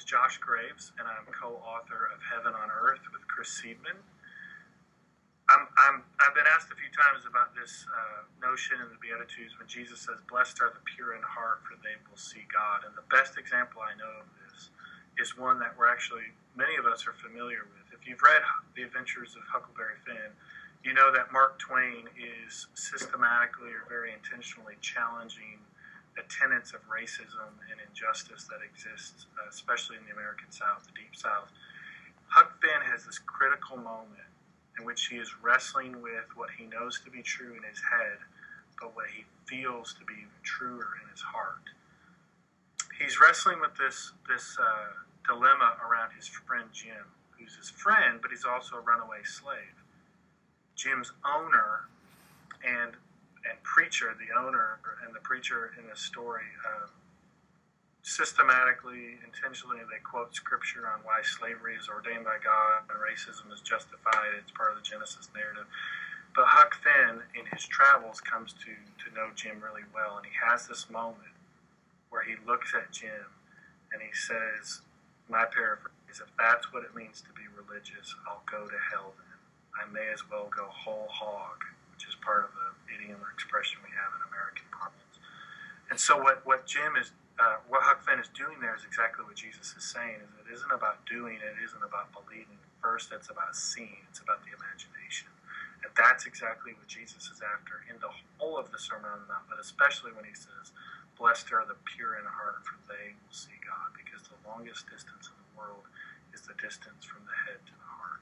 Josh Graves, and I'm co-author of Heaven on Earth with Chris Seidman. I've been asked a few times about this notion in the Beatitudes when Jesus says, "Blessed are the pure in heart, for they will see God." And the best example I know of this is one that many of us are familiar with. If you've read The Adventures of Huckleberry Finn, you know that Mark Twain is systematically or very intentionally challenging the tenets of racism and injustice that exists, especially in the American South, the Deep South. Huck Finn has this critical moment in which he is wrestling with what he knows to be true in his head, but what he feels to be even truer in his heart. He's wrestling with this dilemma around his friend Jim, who's his friend, but he's also a runaway slave. Jim's owner and preacher, the owner and the preacher in this story, systematically, intentionally, they quote scripture on why slavery is ordained by God and racism is justified. It's part of the Genesis narrative. But Huck Finn, in his travels, comes to know Jim really well, and he has this moment where he looks at Jim and he says, my paraphrase, "If that's what it means to be religious, I'll go to hell then. I may as well go whole hog," which is part of the idiom or expression we have in American parlance. And so what Huck Finn is doing there is exactly what Jesus is saying, is it isn't about doing, it isn't about believing. First, it's about seeing, it's about the imagination. And that's exactly what Jesus is after in the whole of the Sermon on the Mount, but especially when he says, "Blessed are the pure in heart, for they will see God," because the longest distance in the world is the distance from the head to the heart.